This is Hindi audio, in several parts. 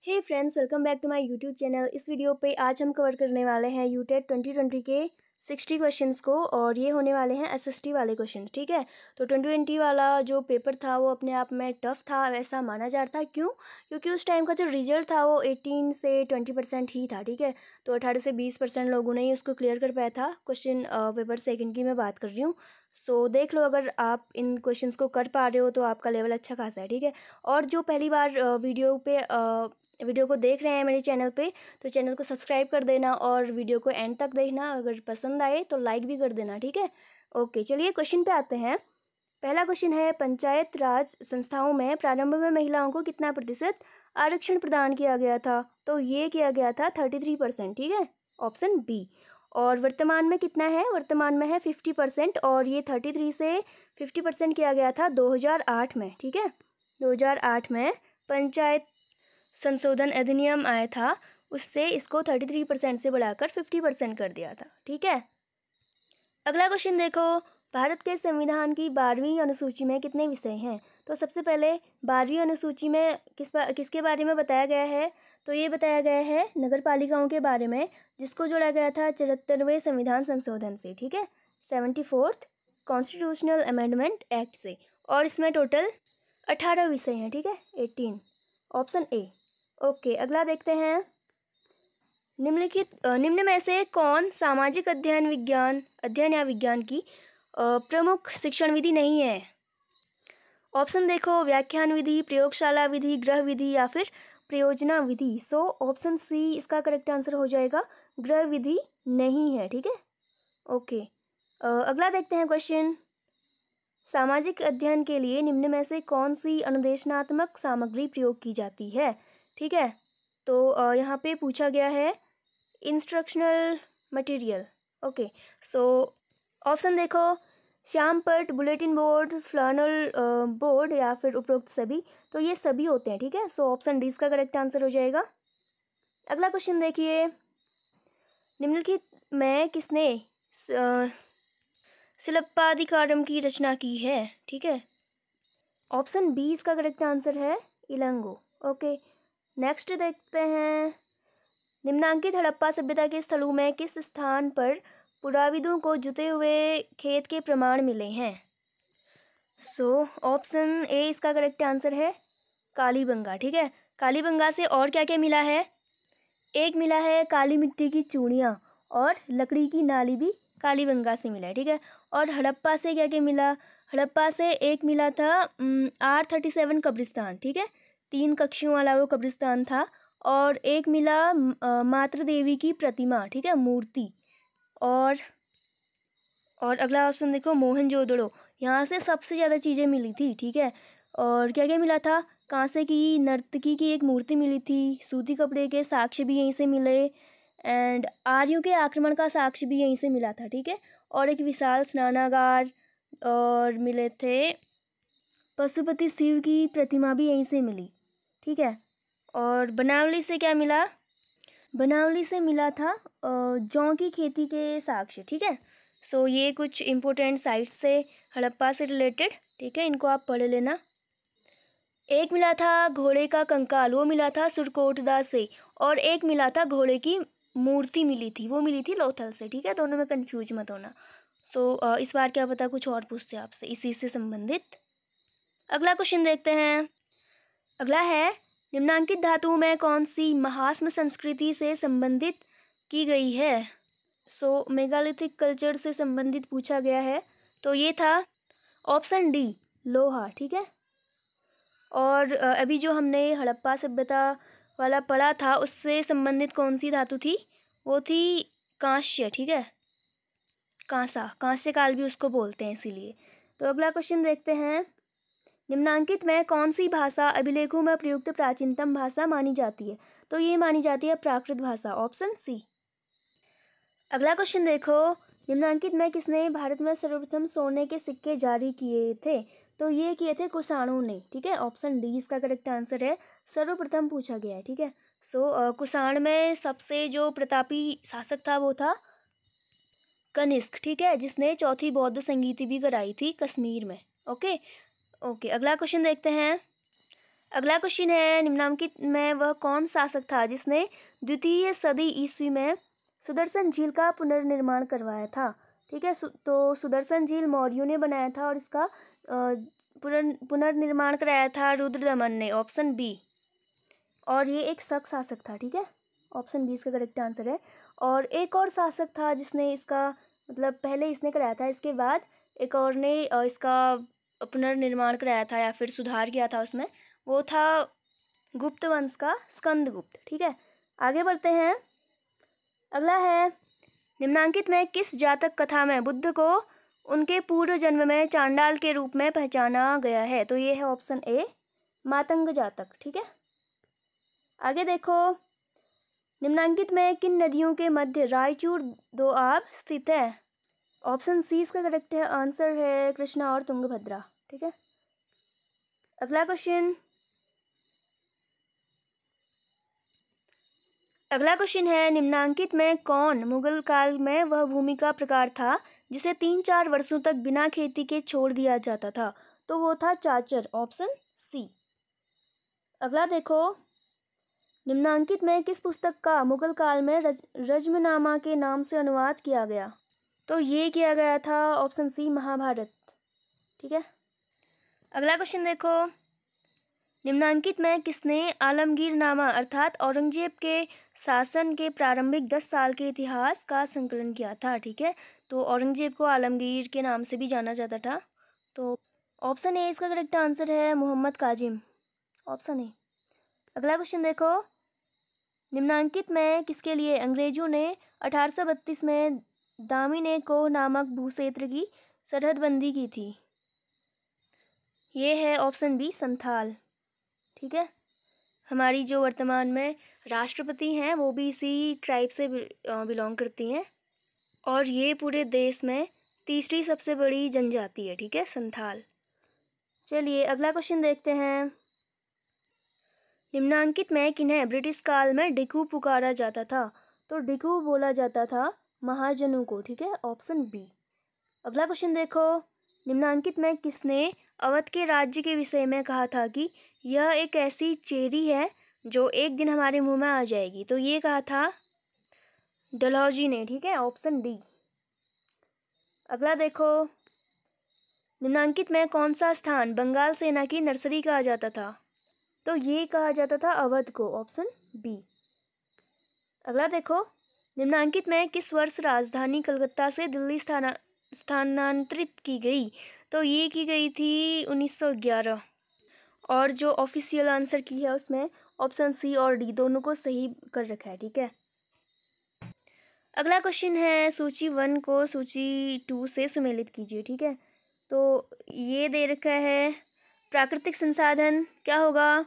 Hey friends, welcome back to my YouTube channel. इस वीडियो पे आज हम कवर करने वाले हैं यूटेट 2020 के 60 क्वेश्चंस को, और ये होने वाले हैं एसएसटी वाले क्वेश्चंस। ठीक है, तो 2020 वाला जो पेपर था वो अपने आप में टफ था, वैसा माना जा रहा था। क्यों? क्योंकि उस टाइम का जो रिजल्ट था वो 18 से 20% ही था। ठीक है, तो 18 से 20% लोगों ने ही उसको क्लियर कर पाया था। क्वेश्चन पेपर सेकेंड की मैं बात कर रही हूँ। सो देख लो, अगर आप इन क्वेश्चंस को कर पा रहे हो तो आपका लेवल अच्छा खासा है। ठीक है, और जो पहली बार वीडियो को देख रहे हैं मेरे चैनल पे, तो चैनल को सब्सक्राइब कर देना और वीडियो को एंड तक देखना। अगर पसंद आए तो लाइक भी कर देना। ठीक है, ओके, चलिए क्वेश्चन पे आते हैं। पहला क्वेश्चन है, पंचायत राज संस्थाओं में प्रारंभ में महिलाओं को कितना प्रतिशत आरक्षण प्रदान किया गया था? तो ये किया गया था 33%। ठीक है, ऑप्शन बी। और वर्तमान में कितना है? वर्तमान में है 50%, और ये 33 से 50% किया गया था 2008 में। ठीक है, 2008 में पंचायत संशोधन अधिनियम आया था, उससे इसको 33% से बढ़ाकर 50% कर दिया था। ठीक है, अगला क्वेश्चन देखो, भारत के संविधान की 12वीं अनुसूची में कितने विषय हैं? तो सबसे पहले 12वीं अनुसूची में किसके बारे में बताया गया है? तो ये बताया गया है नगर पालिकाओं के बारे में, जिसको जोड़ा गया था 74वें संविधान संशोधन से। ठीक है, 74th कॉन्स्टिट्यूशनल अमेंडमेंट एक्ट से, और इसमें टोटल 18 विषय हैं। ठीक है, 18, ऑप्शन ए। ओके, अगला देखते हैं, निम्न में से कौन सामाजिक अध्ययन या विज्ञान की प्रमुख शिक्षण विधि नहीं है? ऑप्शन देखो, व्याख्यान विधि, प्रयोगशाला विधि, गृह विधि या फिर प्रयोजना विधि। सो ऑप्शन सी इसका करेक्ट आंसर हो जाएगा, गृह विधि नहीं है। ठीक है, ओके, अगला देखते हैं क्वेश्चन, सामाजिक अध्ययन के लिए निम्न में से कौन सी अनुदेशनात्मक सामग्री प्रयोग की जाती है? ठीक है, तो यहाँ पे पूछा गया है instructional material. Okay, so option देखो, श्यामपट्ट, बुलेटिन बोर्ड, फ्लैनल बोर्ड या फिर उपरोक्त सभी। तो ये सभी होते हैं। ठीक है, सो ऑप्शन डी इसका करेक्ट आंसर हो जाएगा। अगला क्वेश्चन देखिए, निम्नलिखित में किसने शिल्पाधिकारम की रचना की है? ठीक है, ऑप्शन बी इसका करेक्ट आंसर है, इलंगो। ओके, नेक्स्ट देखते हैं, निम्नांकित हड़प्पा सभ्यता के स्थलों में किस स्थान पर पुराविदों को जुते हुए खेत के प्रमाण मिले हैं? सो ऑप्शन ए इसका करेक्ट आंसर है, कालीबंगा। ठीक है, कालीबंगा से और क्या क्या मिला है? एक मिला है काली मिट्टी की चूड़ियाँ, और लकड़ी की नाली भी कालीबंगा से मिला है। ठीक है, और हड़प्पा से क्या क्या मिला? हड़प्पा से एक मिला था R37 कब्रिस्तान। ठीक है, 3 कक्षों वाला वो कब्रिस्तान था, और एक मिला मातृ देवी की प्रतिमा। ठीक है, मूर्ति। और अगला ऑप्शन देखो, मोहनजोदड़ो, यहाँ से सबसे ज़्यादा चीज़ें मिली थी। ठीक है, और क्या क्या मिला था? कांसे की नर्तकी की एक मूर्ति मिली थी, सूती कपड़े के साक्ष्य भी यहीं से मिले, एंड आर्यों के आक्रमण का साक्ष्य भी यहीं से मिला था। ठीक है, और एक विशाल स्नानागार, और मिले थे पशुपति शिव की प्रतिमा भी यहीं से मिली। ठीक है, और बनावली से क्या मिला? बनावली से मिला था जौ की खेती के साक्ष्य। ठीक है, सो ये कुछ इम्पोर्टेंट साइट्स से हड़प्पा से रिलेटेड। ठीक है, इनको आप पढ़ लेना। एक मिला था घोड़े का कंकाल, वो मिला था सुरकोटदा से, और एक मिला था घोड़े की मूर्ति मिली थी, वो मिली थी लोथल से। ठीक है, दोनों में कंफ्यूज मत होना। सो इस बार क्या पता कुछ और पूछते हैं आपसे इसी से संबंधित। अगला क्वेश्चन देखते हैं, अगला है, निम्नांकित धातुओं में कौन सी महास्म संस्कृति से संबंधित की गई है? सो मेगालिथिक कल्चर से संबंधित पूछा गया है, तो ये था ऑप्शन डी, लोहा। ठीक है, और अभी जो हमने हड़प्पा सभ्यता वाला पढ़ा था उससे संबंधित कौन सी धातु थी? वो थी कांस्य। ठीक है, कांस्य काल भी उसको बोलते हैं इसीलिए। तो अगला क्वेश्चन देखते हैं, निम्नांकित में कौन सी भाषा अभिलेखों में प्रयुक्त प्राचीनतम भाषा मानी जाती है? तो ये मानी जाती है प्राकृत भाषा, ऑप्शन सी। अगला क्वेश्चन देखो, निम्नांकित में किसने भारत में सर्वप्रथम सोने के सिक्के जारी किए थे? तो ये किए थे कुषाणों ने। ठीक है, ऑप्शन डी इसका करेक्ट आंसर है, सर्वप्रथम पूछा गया है। ठीक है, सो कुषाण में सबसे जो प्रतापी शासक था वो था कनिष्क। ठीक है, जिसने चौथी बौद्ध संगीति भी कराई थी कश्मीर में। ओके, अगला क्वेश्चन देखते हैं, अगला क्वेश्चन है, निम्नलिखित में वह कौन शासक था जिसने द्वितीय सदी ईस्वी में सुदर्शन झील का पुनर्निर्माण करवाया था? ठीक है, तो सुदर्शन झील मौर्यों ने बनाया था और इसका पुनर्निर्माण कराया था रुद्रदमन ने, ऑप्शन बी। और ये एक शक शासक था, ठीक है, ऑप्शन बी इसका करेक्ट आंसर है। और एक और शासक था जिसने इसका मतलब पहले इसने कराया था, इसके बाद एक और ने इसका पुनर्निर्माण कराया था या फिर सुधार किया था उसमें, वो था गुप्त वंश का स्कंदगुप्त। ठीक है, आगे बढ़ते हैं। अगला है, निम्नांकित में किस जातक कथा में बुद्ध को उनके पूर्व जन्म में चांडाल के रूप में पहचाना गया है? तो ये है ऑप्शन ए, मातंग जातक। ठीक है, आगे देखो, निम्नांकित में किन नदियों के मध्य रायचूर दोआब स्थित है? ऑप्शन सी इसका करेक्ट है आंसर है कृष्णा और तुंगभद्रा। ठीक है, अगला क्वेश्चन है, निम्नांकित में कौन मुगल काल में वह भूमि का प्रकार था जिसे 3-4 वर्षों तक बिना खेती के छोड़ दिया जाता था? तो वो था चाचर, ऑप्शन सी। अगला देखो, निम्नांकित में किस पुस्तक का मुगल काल में रज्मनामा के नाम से अनुवाद किया गया? तो ये किया गया था ऑप्शन सी, महाभारत। ठीक है, अगला क्वेश्चन देखो, निम्नांकित में किसने आलमगीरनामा अर्थात औरंगजेब के शासन के प्रारंभिक 10 साल के इतिहास का संकलन किया था? ठीक है, तो औरंगजेब को आलमगीर के नाम से भी जाना जाता था। तो ऑप्शन ए इसका करेक्ट आंसर है मोहम्मद काजिम, ऑप्शन ए। अगला क्वेश्चन देखो, निम्नांकित में किसके लिए अंग्रेजों ने 1832 में दामिने को नामक भूक्षेत्र की सरहदबंदी की थी? ये है ऑप्शन बी, संथाल। ठीक है, हमारी जो वर्तमान में राष्ट्रपति हैं वो भी इसी ट्राइब से बिलोंग करती हैं और ये पूरे देश में तीसरी सबसे बड़ी जनजाति है। ठीक है, संथाल। चलिए अगला क्वेश्चन देखते हैं, निम्नांकित में किन्हें ब्रिटिश काल में डिकू पुकारा जाता था? तो डिकू बोला जाता था महाजनों को। ठीक है, ऑप्शन बी। अगला क्वेश्चन देखो, निम्नांकित में किसने अवध के राज्य के विषय में कहा था कि यह एक ऐसी चेरी है जो एक दिन हमारे मुंह में आ जाएगी? तो ये कहा था डलहौजी ने। ठीक है, ऑप्शन डी। अगला देखो, निम्नांकित में कौन सा स्थान बंगाल सेना की नर्सरी कहा जाता था? तो ये कहा जाता था अवध को, ऑप्शन बी। अगला देखो, निम्नांकित में किस वर्ष राजधानी कलकत्ता से दिल्ली स्थानांतरित की गई? तो ये की गई थी 1911। और जो ऑफिशियल आंसर की है उसमें ऑप्शन सी और डी दोनों को सही कर रखा है। ठीक है, अगला क्वेश्चन है, सूची 1 को सूची 2 से सुमेलित कीजिए। ठीक है, तो ये दे रखा है, प्राकृतिक संसाधन क्या होगा?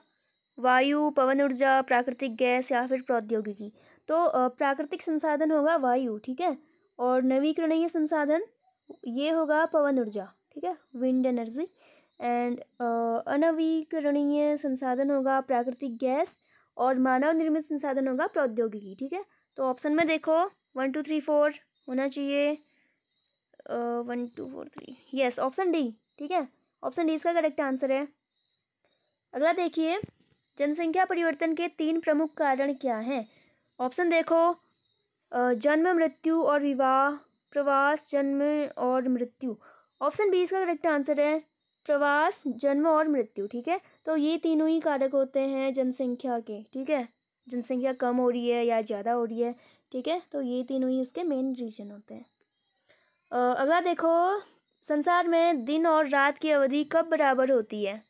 वायु, पवन ऊर्जा, प्राकृतिक गैस या फिर प्रौद्योगिकी? तो प्राकृतिक संसाधन होगा वायु। ठीक है, और नवीकरणीय संसाधन ये होगा पवन ऊर्जा। ठीक है, विंड एनर्जी। एंड अनवीकरणीय संसाधन होगा प्राकृतिक गैस और मानव निर्मित संसाधन होगा प्रौद्योगिकी। ठीक है, तो ऑप्शन में देखो 1 2 3 4 होना चाहिए, 1 2 4 3, यस, ऑप्शन डी। ठीक है, ऑप्शन डी इसका करेक्ट आंसर है। अगला देखिए, जनसंख्या परिवर्तन के 3 प्रमुख कारण क्या हैं? ऑप्शन देखो, जन्म, मृत्यु और विवाह, प्रवास, जन्म और मृत्यु। ऑप्शन बी इसका करेक्ट आंसर है, प्रवास, जन्म और मृत्यु। ठीक है, तो ये तीनों ही कारक होते हैं जनसंख्या के। ठीक है, जनसंख्या कम हो रही है या ज़्यादा हो रही है। ठीक है, तो ये तीनों ही उसके मेन रीजन होते हैं। अगला देखो, संसार में दिन और रात की अवधि कब बराबर होती है?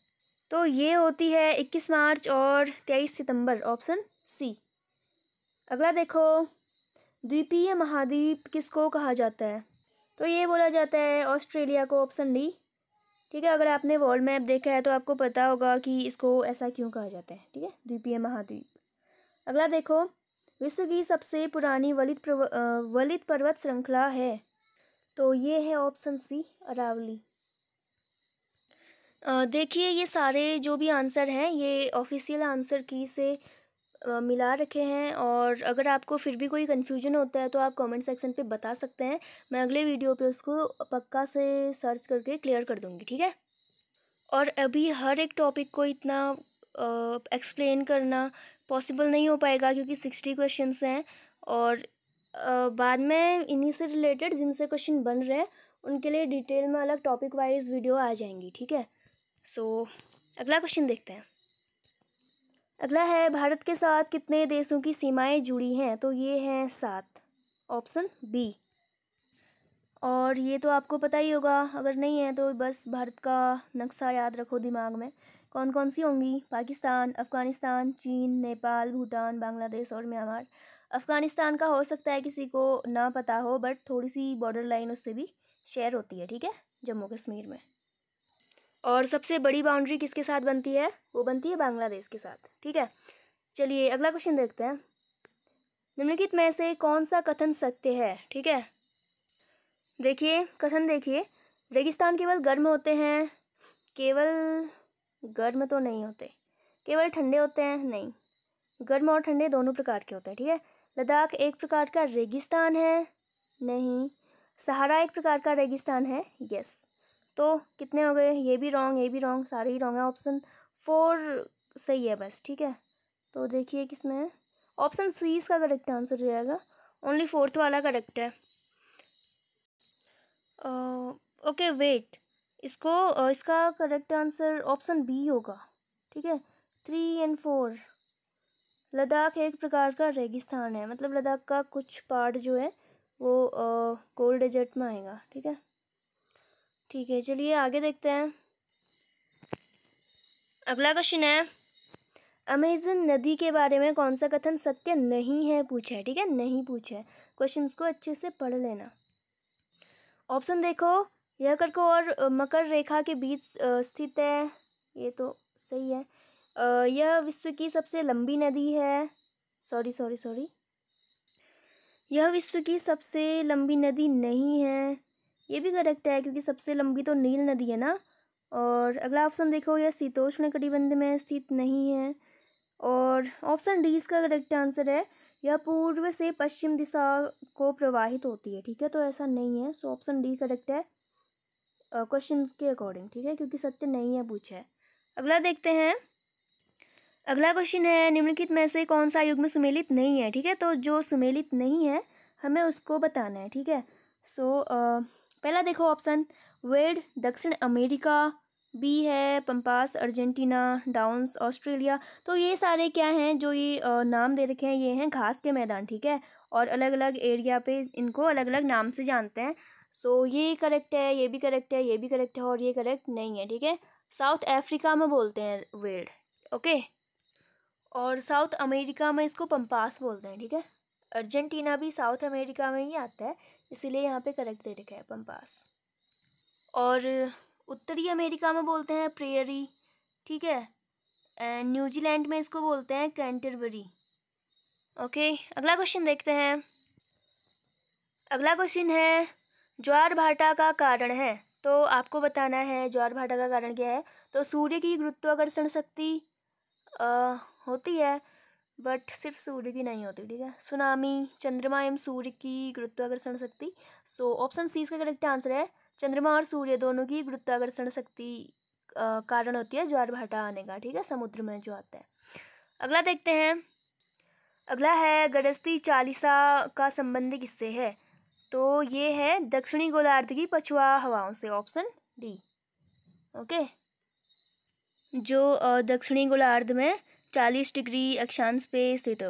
तो ये होती है 21 मार्च और 23 सितंबर, ऑप्शन सी। अगला देखो, द्वीपीय महाद्वीप किसको कहा जाता है? तो ये बोला जाता है ऑस्ट्रेलिया को, ऑप्शन डी। ठीक है, अगर आपने वर्ल्ड मैप देखा है तो आपको पता होगा कि इसको ऐसा क्यों कहा जाता है। ठीक है, द्वीपीय महाद्वीप। अगला देखो, विश्व की सबसे पुरानी वलित पर्वत श्रृंखला है? तो ये है ऑप्शन सी, अरावली। देखिए, ये सारे जो भी आंसर हैं ये ऑफिशियल आंसर की से मिला रखे हैं, और अगर आपको फिर भी कोई कन्फ्यूजन होता है तो आप कमेंट सेक्शन पे बता सकते हैं। मैं अगले वीडियो पे उसको पक्का से सर्च करके क्लियर कर दूँगी। ठीक है, और अभी हर एक टॉपिक को इतना एक्सप्लेन करना पॉसिबल नहीं हो पाएगा, क्योंकि 60 क्वेश्चंस हैं और बाद में इन्हीं से रिलेटेड जिनसे क्वेश्चन बन रहे हैं उनके लिए डिटेल में अलग टॉपिक वाइज वीडियो आ जाएंगी, ठीक है। सो अगला क्वेश्चन देखते हैं। अगला है, भारत के साथ कितने देशों की सीमाएं जुड़ी हैं? तो ये हैं 7, ऑप्शन बी। और ये तो आपको पता ही होगा, अगर नहीं है तो बस भारत का नक्शा याद रखो दिमाग में। कौन कौन सी होंगी? पाकिस्तान, अफ़गानिस्तान, चीन, नेपाल, भूटान, बांग्लादेश और म्यांमार। अफ़गानिस्तान का हो सकता है किसी को ना पता हो, बट थोड़ी सी बॉर्डर लाइन उससे भी शेयर होती है, ठीक है, जम्मू कश्मीर में। और सबसे बड़ी बाउंड्री किसके साथ बनती है? वो बनती है बांग्लादेश के साथ, ठीक है। चलिए अगला क्वेश्चन देखते हैं। निम्नलिखित में से कौन सा कथन सत्य है? ठीक है, देखिए कथन देखिए, रेगिस्तान केवल गर्म होते हैं। केवल गर्म तो नहीं होते। केवल ठंडे होते हैं? नहीं, गर्म और ठंडे दोनों प्रकार के होते हैं, ठीक है। लद्दाख एक प्रकार का रेगिस्तान है? नहीं। सहारा एक प्रकार का रेगिस्तान है? यस। तो कितने हो गए? ये भी रॉन्ग, ये भी रॉन्ग, सारे ही रॉन्ग है। ऑप्शन 4 सही है बस, ठीक है। तो देखिए किसमें है, ऑप्शन सी इसका करेक्ट आंसर हो जाएगा। ओनली 4th वाला करेक्ट है। ओके वेट, इसका करेक्ट आंसर ऑप्शन बी होगा, ठीक है। 3 और 4, लद्दाख एक प्रकार का रेगिस्तान है, मतलब लद्दाख का कुछ पार्ट जो है वो कोल्ड डेजर्ट में आएगा, ठीक है। ठीक है, चलिए आगे देखते हैं। अगला क्वेश्चन है, अमेजन नदी के बारे में कौन सा कथन सत्य नहीं है पूछा है, ठीक है, नहीं पूछा है। क्वेश्चंस को अच्छे से पढ़ लेना। ऑप्शन देखो, यह कर्क और मकर रेखा के बीच स्थित है, ये तो सही है। यह विश्व की सबसे लंबी नदी है, सॉरी, यह विश्व की सबसे लंबी नदी नहीं है, ये भी करेक्ट है क्योंकि सबसे लंबी तो नील नदी है ना। और अगला ऑप्शन देखो, यह शीतोष्ण कटिबंध में स्थित नहीं है। और ऑप्शन डी इसका करेक्ट आंसर है, यह पूर्व से पश्चिम दिशा को प्रवाहित होती है, ठीक है, तो ऐसा नहीं है। सो ऑप्शन डी करेक्ट है क्वेश्चन के अकॉर्डिंग, ठीक है, क्योंकि सत्य नहीं है पूछा है। अगला देखते हैं। अगला क्वेश्चन है, निम्नलिखित में से कौन सा युग्म सुमेलित नहीं है, ठीक है, तो जो सुमेलित नहीं है हमें उसको बताना है, ठीक है। सो पहला देखो ऑप्शन, वेड दक्षिण अमेरिका, बी है पंपास अर्जेंटीना, डाउन्स ऑस्ट्रेलिया। तो ये सारे क्या हैं, जो ये नाम दे रखे हैं, ये हैं घास के मैदान, ठीक है, और अलग अलग एरिया पे इनको अलग अलग नाम से जानते हैं। सो ये करेक्ट है, ये भी करेक्ट है, ये भी करेक्ट है, और ये करेक्ट नहीं है, ठीक है। साउथ अफ्रीका में बोलते हैं वेड, ओके, और साउथ अमेरिका में इसको पंपास बोलते हैं, ठीक है। अर्जेंटीना भी साउथ अमेरिका में ही आता है, इसीलिए यहाँ पे करेक्ट दे रखा है पंपास। और उत्तरी अमेरिका में बोलते हैं प्रेयरी, ठीक है, एंड न्यूजीलैंड में इसको बोलते हैं कैंटरबरी, ओके। अगला क्वेश्चन देखते हैं। अगला क्वेश्चन है, ज्वार भाटा का कारण है, तो आपको बताना है ज्वार भाटा का कारण क्या है। तो सूर्य की गुरुत्वाकर्षण शक्ति होती है, बट सिर्फ सूर्य की नहीं होती, ठीक है। सुनामी, चंद्रमा एवं सूर्य की गुरुत्वाकर्षण शक्ति। सो ऑप्शन सी इसका करेक्ट आंसर है, चंद्रमा और सूर्य दोनों की गुरुत्वाकर्षण शक्ति कारण होती है ज्वार भाटा आने का, ठीक है, समुद्र में जो आता है। अगला देखते हैं। अगला है, गरजती चालीसा का संबंध किससे है? तो ये है दक्षिणी गोलार्ध की पछुआ हवाओं से, ऑप्शन डी, ओके। जो दक्षिणी गोलार्ध में 40 डिग्री अक्षांश पे स्थित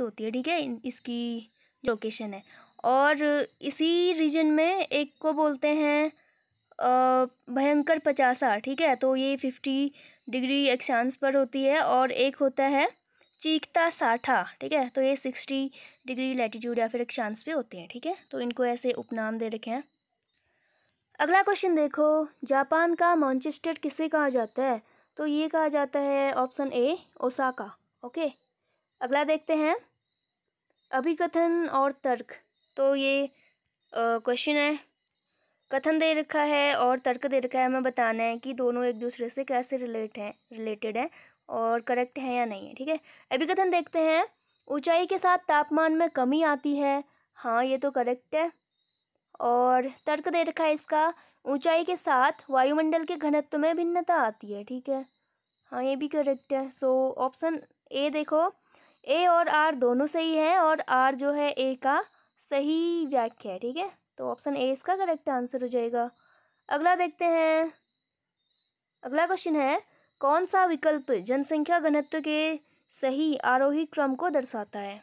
होती है, ठीक है, इसकी लोकेशन है। और इसी रीजन में एक को बोलते हैं भयंकर 50, ठीक है, तो ये 50 डिग्री अक्षांश पर होती है। और एक होता है चीकता 60, ठीक है, तो ये 60 डिग्री लैटिट्यूड या फिर अक्षांश पे होते हैं, ठीक है, तो इनको ऐसे उपनाम दे रखे हैं। अगला क्वेश्चन देखो, जापान का मैनचेस्टर किसे कहा जाता है? तो ये कहा जाता है ऑप्शन ए ओसाका, ओके। अगला देखते हैं, अभिकथन और तर्क। तो ये क्वेश्चन है, कथन दे रखा है और तर्क दे रखा है, हमें बताना है कि दोनों एक दूसरे से कैसे रिलेटेड हैं और करेक्ट है या नहीं है, ठीक है। अभिकथन देखते हैं, ऊंचाई के साथ तापमान में कमी आती है, हाँ ये तो करेक्ट है। और तर्क दे रखा है इसका, ऊंचाई के साथ वायुमंडल के घनत्व में भिन्नता आती है, ठीक है, हाँ ये भी करेक्ट है। सो ऑप्शन ए देखो, ए और आर दोनों सही है और आर जो है ए का सही व्याख्या है, ठीक है। तो ऑप्शन ए इसका करेक्ट आंसर हो जाएगा। अगला देखते हैं। अगला क्वेश्चन है, कौन सा विकल्प जनसंख्या घनत्व के सही आरोही क्रम को दर्शाता है?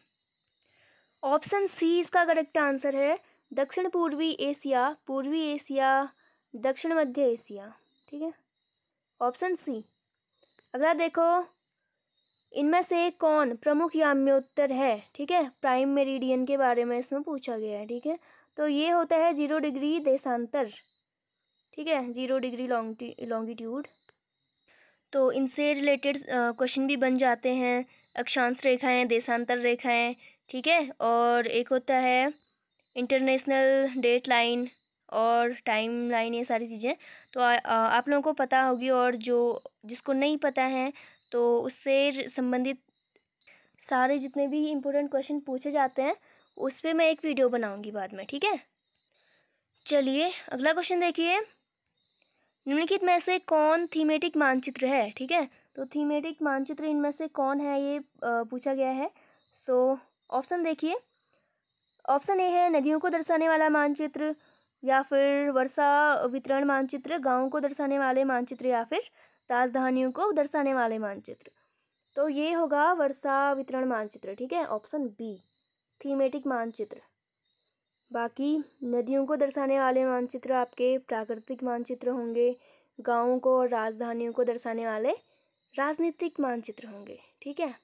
ऑप्शन सी इसका करेक्ट आंसर है, दक्षिण पूर्वी एशिया, पूर्वी एशिया, दक्षिण मध्य एशिया, ठीक है, ऑप्शन सी। अगला देखो, इनमें से कौन प्रमुख याम्योत्तर है? ठीक है, प्राइम मेरिडियन के बारे में इसमें पूछा गया है, ठीक है। तो ये होता है 0 डिग्री देशांतर, ठीक है, 0 डिग्री लॉन्गिट्यूड। तो इनसे रिलेटेड क्वेश्चन भी बन जाते हैं, अक्षांश रेखाएं, देशांतर रेखाएं, ठीक है। और एक होता है इंटरनेशनल डेट लाइन और टाइम लाइन, ये सारी चीज़ें तो आप लोगों को पता होगी, और जिसको नहीं पता है तो उससे संबंधित सारे जितने भी इम्पोर्टेंट क्वेश्चन पूछे जाते हैं उस पर मैं एक वीडियो बनाऊंगी बाद में, ठीक है। चलिए अगला क्वेश्चन देखिए, निम्नलिखित में से कौन थीमेटिक मानचित्र है? ठीक है, तो थीमेटिक मानचित्र इनमें से कौन है, ये पूछा गया है। सो ऑप्शन देखिए, ऑप्शन ए है नदियों को दर्शाने वाला मानचित्र, या फिर वर्षा वितरण मानचित्र, गाँव को दर्शाने वाले मानचित्र, या फिर राजधानियों को दर्शाने वाले मानचित्र। तो ये होगा वर्षा वितरण मानचित्र, ठीक है, ऑप्शन बी थीमेटिक मानचित्र। बाकी नदियों को दर्शाने वाले मानचित्र आपके प्राकृतिक मानचित्र होंगे, गाँवों को और राजधानियों को दर्शाने वाले राजनीतिक मानचित्र होंगे, ठीक है।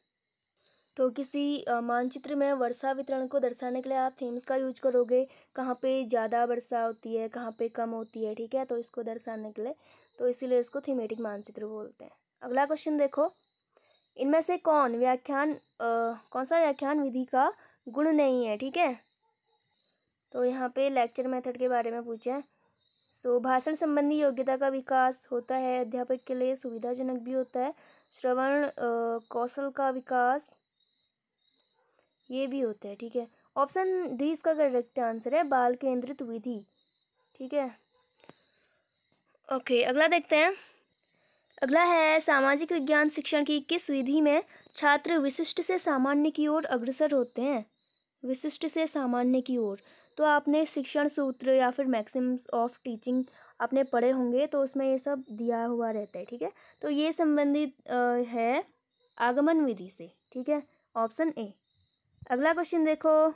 तो किसी मानचित्र में वर्षा वितरण को दर्शाने के लिए आप थीम्स का यूज करोगे, कहाँ पे ज़्यादा वर्षा होती है, कहाँ पे कम होती है, ठीक है, तो इसको दर्शाने के लिए, तो इसीलिए इसको थीमेटिक मानचित्र बोलते हैं। अगला क्वेश्चन देखो, इनमें से कौन सा व्याख्यान विधि का गुण नहीं है? ठीक है, तो यहाँ पे लेक्चर मेथड के बारे में पूछा है। सो भाषण संबंधी योग्यता का विकास होता है, अध्यापक के लिए सुविधाजनक भी होता है, श्रवण कौशल का विकास ये भी होता है, ठीक है। ऑप्शन डी इसका करेक्ट आंसर है, बाल केंद्रित विधि, ठीक है। ओके अगला देखते हैं। अगला है, सामाजिक विज्ञान शिक्षण की किस विधि में छात्र विशिष्ट से सामान्य की ओर अग्रसर होते हैं? विशिष्ट से सामान्य की ओर, तो आपने शिक्षण सूत्र या फिर मैक्सिम्स ऑफ टीचिंग आपने पढ़े होंगे, तो उसमें ये सब दिया हुआ रहता है, ठीक है। तो ये संबंधित है आगमन विधि से, ठीक है, ऑप्शन ए। अगला क्वेश्चन देखो,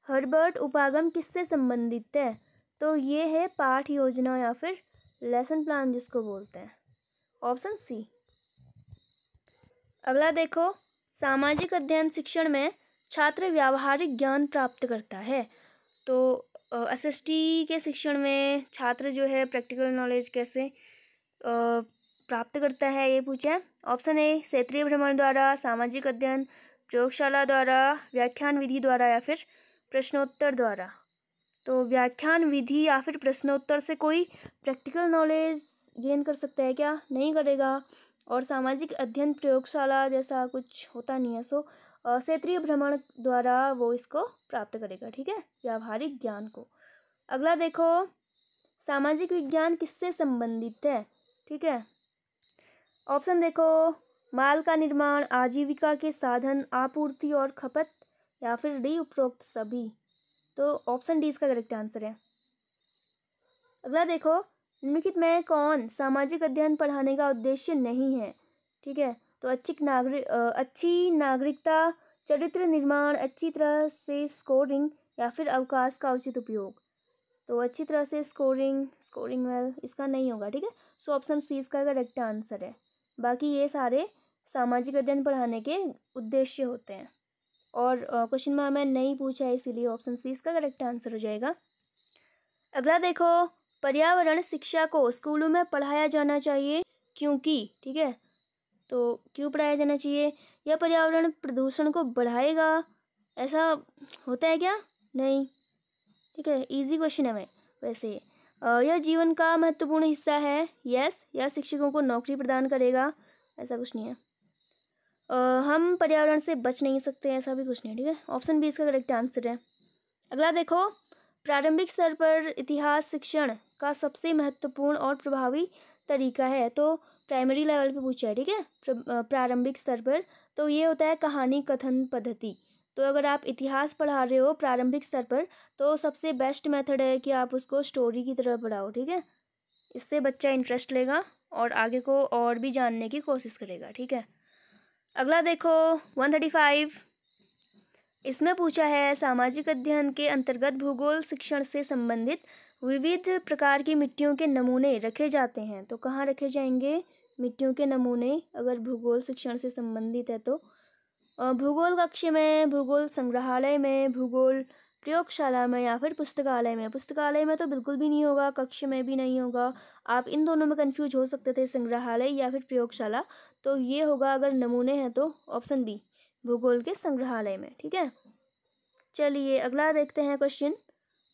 हर्बर्ट उपागम किससे संबंधित है? तो ये है पाठ योजना या फिर लेसन प्लान जिसको बोलते हैं, ऑप्शन सी। अगला देखो, सामाजिक अध्ययन शिक्षण में छात्र व्यावहारिक ज्ञान प्राप्त करता है, तो एसएसटी के शिक्षण में छात्र जो है प्रैक्टिकल नॉलेज कैसे प्राप्त करता है, ये पूछा है। ऑप्शन ए क्षेत्रीय भ्रमण द्वारा, सामाजिक अध्ययन, प्रयोगशाला द्वारा, व्याख्यान विधि द्वारा, या फिर प्रश्नोत्तर द्वारा। तो व्याख्यान विधि या फिर प्रश्नोत्तर से कोई प्रैक्टिकल नॉलेज गेन कर सकता है क्या? नहीं करेगा। और सामाजिक अध्ययन प्रयोगशाला जैसा कुछ होता नहीं है। सो क्षेत्रीय भ्रमण द्वारा वो इसको प्राप्त करेगा, ठीक है, व्यावहारिक ज्ञान को। अगला देखो, सामाजिक विज्ञान किससे संबंधित है? ठीक है, ऑप्शन देखो, माल का निर्माण, आजीविका के साधन, आपूर्ति और खपत, या फिर डी उपरोक्त सभी। तो ऑप्शन डी इसका करेक्ट आंसर है। अगला देखो, निम्नलिखित में कौन सामाजिक अध्ययन पढ़ाने का उद्देश्य नहीं है? ठीक है, तो अच्छी नागरिकता, चरित्र निर्माण, अच्छी तरह से स्कोरिंग, या फिर अवकाश का उचित उपयोग। तो अच्छी तरह से स्कोरिंग वेल इसका नहीं होगा, ठीक है। सो ऑप्शन सी इसका करेक्ट आंसर है। बाकी ये सारे सामाजिक अध्ययन पढ़ाने के उद्देश्य होते हैं, और क्वेश्चन में हमें नहीं पूछा है, इसीलिए ऑप्शन सी इसका करेक्ट आंसर हो जाएगा। अगला देखो, पर्यावरण शिक्षा को स्कूलों में पढ़ाया जाना चाहिए क्योंकि, ठीक है, तो क्यों पढ़ाया जाना चाहिए? यह पर्यावरण प्रदूषण को बढ़ाएगा, ऐसा होता है क्या? नहीं, ठीक है, इजी क्वेश्चन है वैसे। यह जीवन का महत्वपूर्ण हिस्सा है, यस। या शिक्षकों को नौकरी प्रदान करेगा, ऐसा कुछ नहीं है। हम पर्यावरण से बच नहीं सकते, ऐसा भी कुछ नहीं, ठीक है, ऑप्शन बी इसका करेक्ट आंसर है। अगला देखो, प्रारंभिक स्तर पर इतिहास शिक्षण का सबसे महत्वपूर्ण और प्रभावी तरीका है। तो प्राइमरी लेवल पे पूछा है, ठीक है, प्रारंभिक स्तर पर। तो ये होता है कहानी कथन पद्धति। तो अगर आप इतिहास पढ़ा रहे हो प्रारंभिक स्तर पर तो सबसे बेस्ट मेथड है कि आप उसको स्टोरी की तरह पढ़ाओ, ठीक है। इससे बच्चा इंटरेस्ट लेगा और आगे को और भी जानने की कोशिश करेगा, ठीक है। अगला देखो 135। इसमें पूछा है सामाजिक अध्ययन के अंतर्गत भूगोल शिक्षण से संबंधित विविध प्रकार की मिट्टियों के नमूने रखे जाते हैं। तो कहाँ रखे जाएंगे मिट्टियों के नमूने अगर भूगोल शिक्षण से संबंधित है तो? भूगोल कक्ष में, भूगोल संग्रहालय में, भूगोल प्रयोगशाला में या फिर पुस्तकालय में। पुस्तकालय में तो बिल्कुल भी नहीं होगा, कक्ष में भी नहीं होगा। आप इन दोनों में कंफ्यूज हो सकते थे, संग्रहालय या फिर प्रयोगशाला। तो ये होगा अगर नमूने हैं तो ऑप्शन बी, भूगोल के संग्रहालय में, ठीक है। चलिए अगला देखते हैं क्वेश्चन।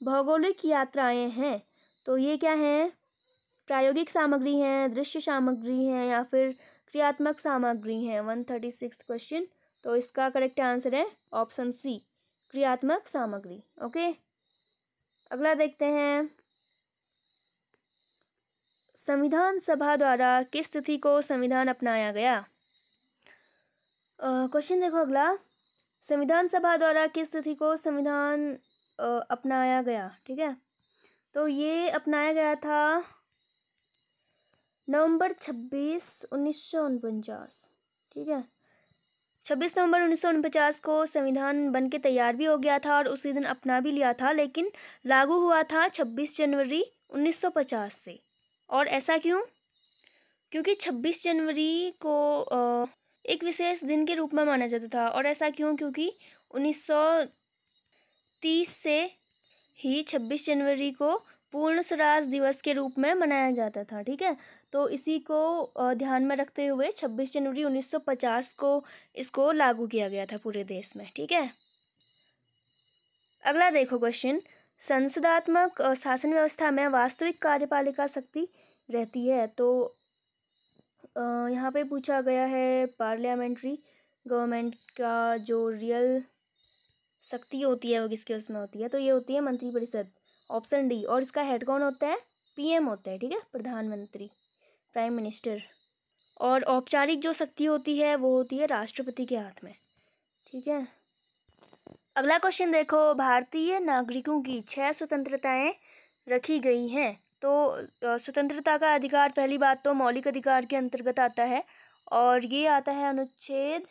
भौगोलिक यात्राएं हैं तो ये क्या हैं? प्रायोगिक सामग्री हैं, दृश्य सामग्री हैं या फिर क्रियात्मक सामग्री हैं। 136 क्वेश्चन। तो इसका करेक्ट आंसर है ऑप्शन सी, क्रियात्मक सामग्री। ओके, अगला देखते हैं। संविधान सभा द्वारा किस तिथि को संविधान अपनाया गया? क्वेश्चन देखो अगला, संविधान सभा द्वारा किस तिथि को संविधान अपनाया गया, ठीक है। तो ये अपनाया गया था नवंबर 26, 1949, ठीक है। 26 नवंबर 1949 को संविधान बन के तैयार भी हो गया था और उसी दिन अपना भी लिया था, लेकिन लागू हुआ था 26 जनवरी 1950 से। और ऐसा क्यों? क्योंकि 26 जनवरी को एक विशेष दिन के रूप में माना जाता था। और ऐसा क्यों? क्योंकि 1930 से ही 26 जनवरी को पूर्ण स्वराज दिवस के रूप में मनाया जाता था, ठीक है। तो इसी को ध्यान में रखते हुए 26 जनवरी 1950 को इसको लागू किया गया था पूरे देश में, ठीक है। अगला देखो क्वेश्चन, संसदात्मक शासन व्यवस्था में वास्तविक कार्यपालिका शक्ति रहती है। तो यहाँ पे पूछा गया है पार्लियामेंट्री गवर्नमेंट का जो रियल शक्ति होती है वो किसके उसमें होती है? तो ये होती है मंत्रिपरिषद, ऑप्शन डी। और इसका हेड कौन होता है? पीएम होता है, ठीक है, प्रधानमंत्री, प्राइम मिनिस्टर। और औपचारिक जो शक्ति होती है वो होती है राष्ट्रपति के हाथ में, ठीक है। अगला क्वेश्चन देखो, भारतीय नागरिकों की 6 स्वतंत्रताएं रखी गई हैं। तो स्वतंत्रता का अधिकार पहली बात तो मौलिक अधिकार के अंतर्गत आता है और ये आता है अनुच्छेद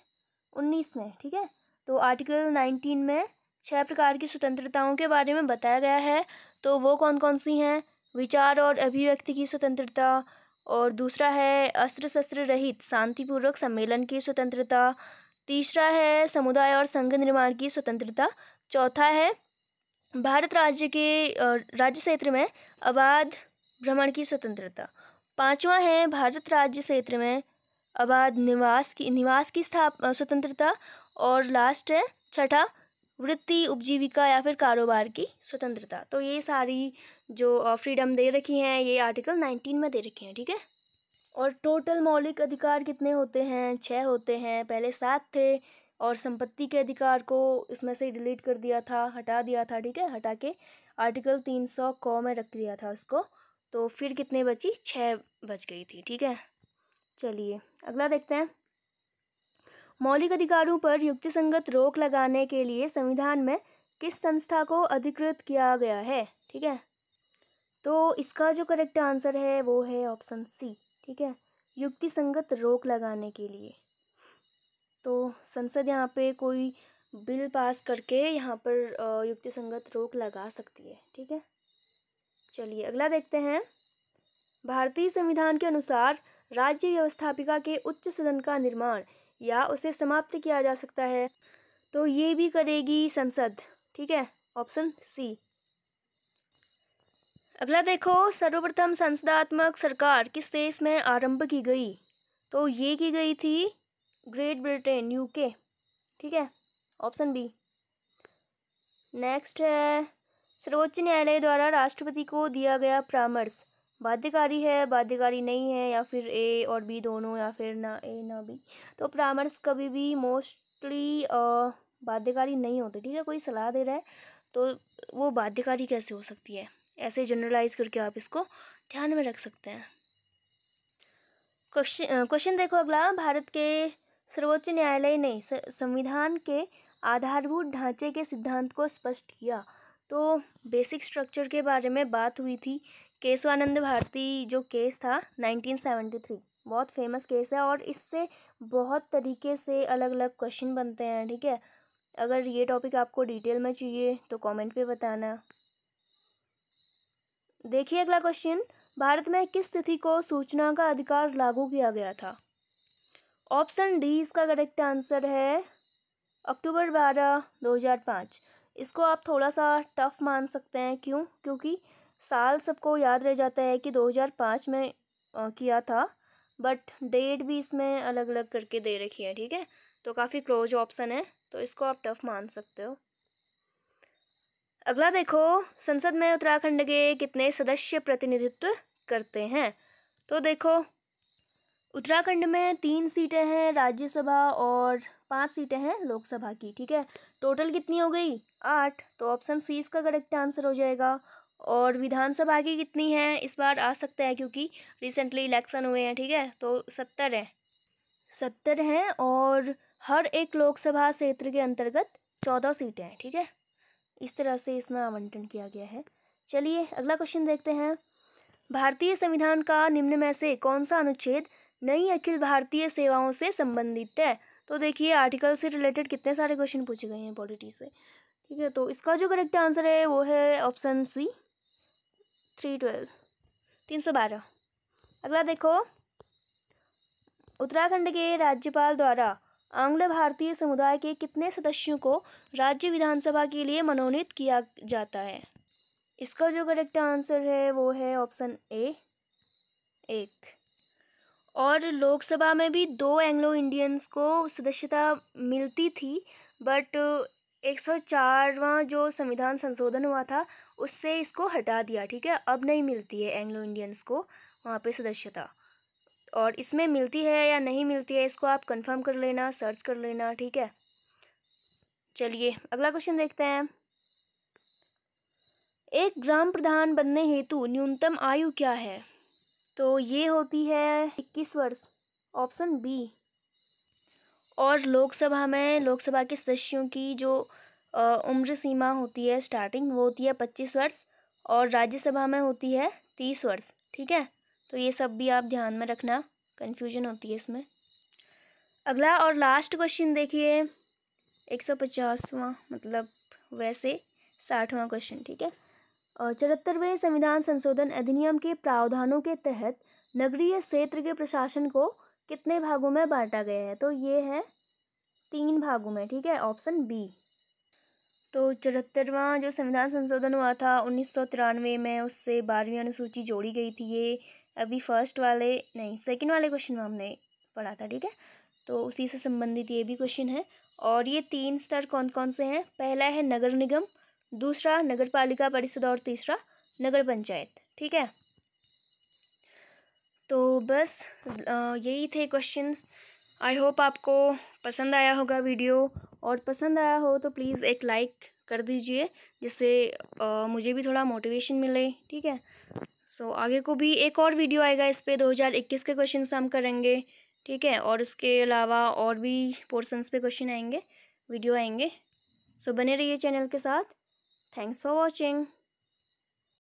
19 में, ठीक है। तो आर्टिकल 19 में 6 प्रकार की स्वतंत्रताओं के बारे में बताया गया है। तो वो कौन कौन सी हैं? विचार और अभिव्यक्ति की स्वतंत्रता, और दूसरा है अस्त्र शस्त्र रहित शांतिपूर्वक सम्मेलन की स्वतंत्रता, तीसरा है समुदाय और संघ निर्माण की स्वतंत्रता, चौथा है भारत राज्य के राज्य क्षेत्र में अबाध भ्रमण की स्वतंत्रता, पांचवा है भारत राज्य क्षेत्र में अबाध निवास की स्वतंत्रता, और लास्ट है छठा वृत्ति उपजीविका या फिर कारोबार की स्वतंत्रता। तो ये सारी जो फ्रीडम दे रखी हैं ये आर्टिकल 19 में दे रखी हैं, ठीक है। और टोटल मौलिक अधिकार कितने होते हैं? 6 होते हैं। पहले 7 थे और संपत्ति के अधिकार को इसमें से डिलीट कर दिया था, हटा दिया था, ठीक है, हटा के आर्टिकल 300 क में रख दिया था उसको। तो फिर कितने बची? 6 बच गई थी, ठीक है। चलिए अगला देखते हैं। मौलिक अधिकारों पर युक्तिसंगत रोक लगाने के लिए संविधान में किस संस्था को अधिकृत किया गया है, ठीक है। तो इसका जो करेक्ट आंसर है वो है ऑप्शन सी, ठीक है, युक्तिसंगत रोक लगाने के लिए। तो संसद यहाँ पे कोई बिल पास करके यहाँ पर युक्तिसंगत रोक लगा सकती है, ठीक है। चलिए अगला देखते हैं। भारतीय संविधान के अनुसार राज्य व्यवस्थापिका के उच्च सदन का निर्माण या उसे समाप्त किया जा सकता है। तो ये भी करेगी संसद, ठीक है, ऑप्शन सी। अगला देखो, सर्वप्रथम संसदात्मक सरकार किस देश में आरंभ की गई? तो ये की गई थी ग्रेट ब्रिटेन, यूके, ठीक है, ऑप्शन बी। नेक्स्ट है, सर्वोच्च न्यायालय द्वारा राष्ट्रपति को दिया गया परामर्श बाध्यकारी है, बाध्यकारी नहीं है, या फिर ए और बी दोनों, या फिर ना ए ना बी। तो परामर्श कभी भी मोस्टली बाध्यकारी नहीं होते, ठीक है। कोई सलाह दे रहा है तो वो बाध्यकारी कैसे हो सकती है? ऐसे जनरलाइज करके आप इसको ध्यान में रख सकते हैं। क्वेश्चन देखो अगला। भारत के सर्वोच्च न्यायालय ने संविधान के आधारभूत ढांचे के सिद्धांत को स्पष्ट किया। तो बेसिक स्ट्रक्चर के बारे में बात हुई थी। केशवानंद भारती जो केस था 1973, बहुत फेमस केस है और इससे बहुत तरीके से अलग अलग क्वेश्चन बनते हैं, ठीक है। अगर ये टॉपिक आपको डिटेल में चाहिए तो कमेंट पे बताना। देखिए अगला क्वेश्चन, भारत में किस तिथि को सूचना का अधिकार लागू किया गया था? ऑप्शन डी इसका करेक्ट आंसर है अक्टूबर 12, 2005। इसको आप थोड़ा सा टफ मान सकते हैं, क्यों? क्योंकि साल सबको याद रह जाता है कि 2005 में किया था, बट डेट भी इसमें अलग अलग करके दे रखी है, ठीक है। तो काफ़ी क्लोज ऑप्शन है, तो इसको आप टफ मान सकते हो। अगला देखो, संसद में उत्तराखंड के कितने सदस्य प्रतिनिधित्व करते हैं? तो देखो, उत्तराखंड में 3 सीटें हैं राज्यसभा और 5 सीटें हैं लोकसभा की, ठीक है। टोटल कितनी हो गई? 8। तो ऑप्शन सी इसका करेक्ट आंसर हो जाएगा। और विधानसभा की कितनी है? इस बार आ सकता है क्योंकि रिसेंटली इलेक्शन हुए हैं, ठीक है। तो 70 है। 70 हैं और हर एक लोकसभा क्षेत्र के अंतर्गत 14 सीटें हैं, ठीक है। इस तरह से इसमें आवंटन किया गया है। चलिए अगला क्वेश्चन देखते हैं। भारतीय संविधान का निम्न में से कौन सा अनुच्छेद नई अखिल भारतीय सेवाओं से संबंधित है? तो देखिए आर्टिकल से रिलेटेड कितने सारे क्वेश्चन पूछे गए हैं पॉलिटी से, ठीक है। तो इसका जो करेक्ट आंसर है वो है ऑप्शन सी 312। अगला देखो, उत्तराखंड के राज्यपाल द्वारा आंग्ल भारतीय समुदाय के कितने सदस्यों को राज्य विधानसभा के लिए मनोनीत किया जाता है? इसका जो करेक्ट आंसर है वो है ऑप्शन ए 1। और लोकसभा में भी 2 एंग्लो इंडियंस को सदस्यता मिलती थी, बट 104वां जो संविधान संशोधन हुआ था उससे इसको हटा दिया, ठीक है। अब नहीं मिलती है एंग्लो इंडियंस को वहाँ पे सदस्यता, और इसमें मिलती है या नहीं मिलती है इसको आप कंफर्म कर लेना, सर्च कर लेना, ठीक है। चलिए अगला क्वेश्चन देखते हैं। एक ग्राम प्रधान बनने हेतु न्यूनतम आयु क्या है? तो ये होती है 21 वर्ष, ऑप्शन बी। और लोकसभा में लोकसभा के सदस्यों की जो उम्र सीमा होती है स्टार्टिंग, वो होती है 25 वर्ष, और राज्यसभा में होती है 30 वर्ष, ठीक है। तो ये सब भी आप ध्यान में रखना, कन्फ्यूजन होती है इसमें। अगला और लास्ट क्वेश्चन देखिए, 150वां मतलब वैसे 60वां क्वेश्चन, ठीक है। 74वें संविधान संशोधन अधिनियम के प्रावधानों के तहत नगरीय क्षेत्र के प्रशासन को कितने भागों में बांटा गया है? तो ये है 3 भागों में, ठीक है, ऑप्शन बी। तो 74वां जो संविधान संशोधन हुआ था 1993 में, उससे 12वीं अनुसूची जोड़ी गई थी। ये अभी सेकंड वाले क्वेश्चन में हमने पढ़ा था, ठीक है। तो उसी से संबंधित ये भी क्वेश्चन है। और ये 3 स्तर कौन कौन से हैं? पहला है नगर निगम, दूसरा नगर पालिका परिषद और तीसरा नगर पंचायत, ठीक है। तो बस यही थे क्वेश्चंस। आई होप आपको पसंद आया होगा वीडियो, और पसंद आया हो तो प्लीज़ एक लाइक कर दीजिए, जिससे मुझे भी थोड़ा मोटिवेशन मिले, ठीक है। सो आगे को भी एक और वीडियो आएगा इस पे, 2021 के क्वेश्चंस हम करेंगे, ठीक है। और उसके अलावा और भी पोर्शंस पे क्वेश्चन आएंगे, वीडियो आएंगे। सो बने रहिए चैनल के साथ। Thanks for watching.